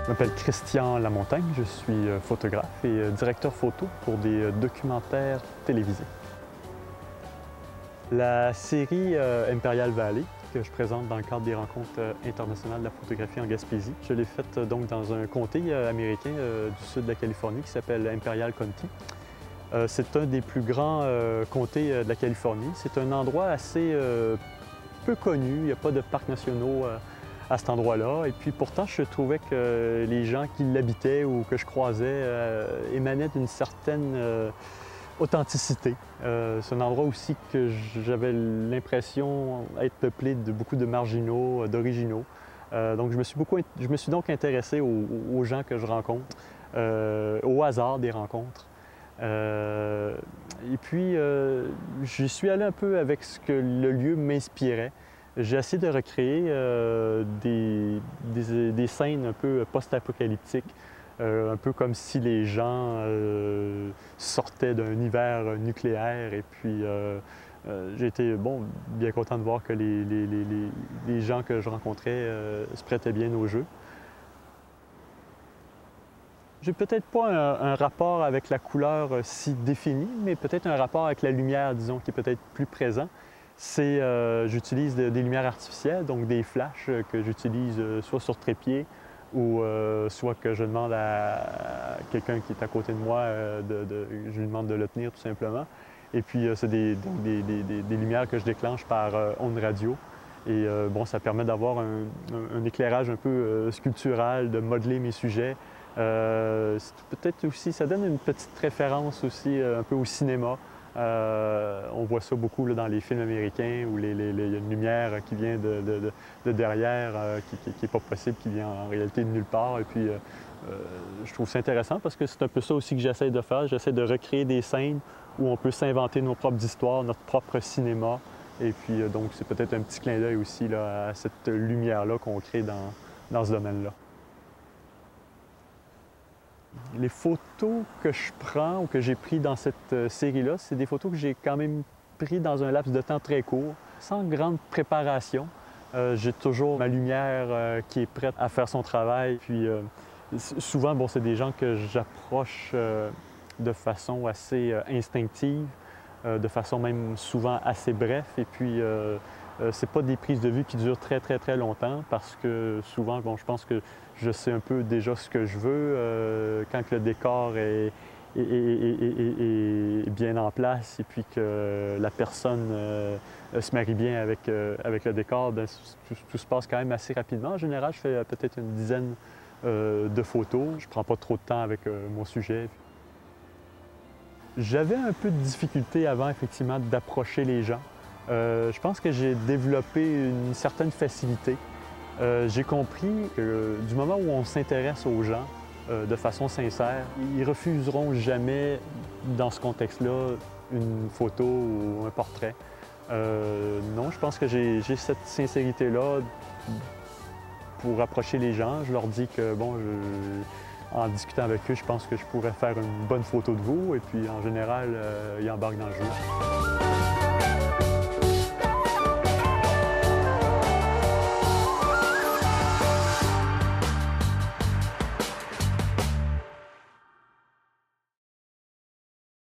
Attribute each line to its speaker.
Speaker 1: Je m'appelle Christian Lamontagne, je suis photographe et directeur photo pour des documentaires télévisés. La série Imperial Valley, que je présente dans le cadre des rencontres internationales de la photographie en Gaspésie, je l'ai faite donc dans un comté américain du sud de la Californie qui s'appelle Imperial County. C'est un des plus grands comtés de la Californie. C'est un endroit assez peu connu, il n'y a pas de parcs nationaux à cet endroit-là. Et puis pourtant, je trouvais que les gens qui l'habitaient ou que je croisais émanaient d'une certaine authenticité. C'est un endroit aussi que j'avais l'impression être peuplé de beaucoup de marginaux, d'originaux. Donc je me suis donc intéressé aux gens que je rencontre, au hasard des rencontres. Et puis, j'y suis allé un peu avec ce que le lieu m'inspirait. J'ai essayé de recréer des scènes un peu post-apocalyptiques, un peu comme si les gens sortaient d'un hiver nucléaire. Et puis, j'ai été bien content de voir que les gens que je rencontrais se prêtaient bien au jeu. J'ai peut-être pas un rapport avec la couleur si défini, mais peut-être un rapport avec la lumière, disons, qui est peut-être plus présent. J'utilise des lumières artificielles, donc des flashs que j'utilise soit sur trépied ou soit que je demande à quelqu'un qui est à côté de moi, je lui demande de le tenir tout simplement. Et puis, c'est des lumières que je déclenche par ondes radio. Et ça permet d'avoir un éclairage un peu sculptural, de modeler mes sujets. Peut-être aussi, ça donne une petite référence aussi un peu au cinéma. On voit ça beaucoup là, dans les films américains où il y a une lumière qui vient de derrière, qui n'est pas possible, qui vient en réalité de nulle part. Et puis, je trouve ça intéressant parce que c'est un peu ça aussi que j'essaie de faire. J'essaie de recréer des scènes où on peut s'inventer nos propres histoires, notre propre cinéma. Et puis, donc, c'est peut-être un petit clin d'œil aussi là, à cette lumière-là qu'on crée dans ce domaine-là. Les photos que je prends ou que j'ai prises dans cette série-là, c'est des photos que j'ai quand même prises dans un laps de temps très court, sans grande préparation. J'ai toujours ma lumière qui est prête à faire son travail. Puis souvent, c'est des gens que j'approche de façon assez instinctive, de façon même souvent assez bref. Et puis, c'est pas des prises de vue qui durent très, très, très longtemps parce que souvent, je pense que je sais un peu déjà ce que je veux quand le décor est bien en place et puis que la personne se marie bien avec le décor, tout se passe quand même assez rapidement. En général, je fais peut-être une dizaine de photos. Je prends pas trop de temps avec mon sujet. J'avais un peu de difficulté avant, effectivement, d'approcher les gens. Je pense que j'ai développé une certaine facilité. J'ai compris que du moment où on s'intéresse aux gens de façon sincère, ils refuseront jamais, dans ce contexte-là, une photo ou un portrait. Non, je pense que j'ai cette sincérité-là pour approcher les gens. Je leur dis que, en discutant avec eux, je pense que je pourrais faire une bonne photo de vous. Et puis, en général, ils embarquent dans le jeu.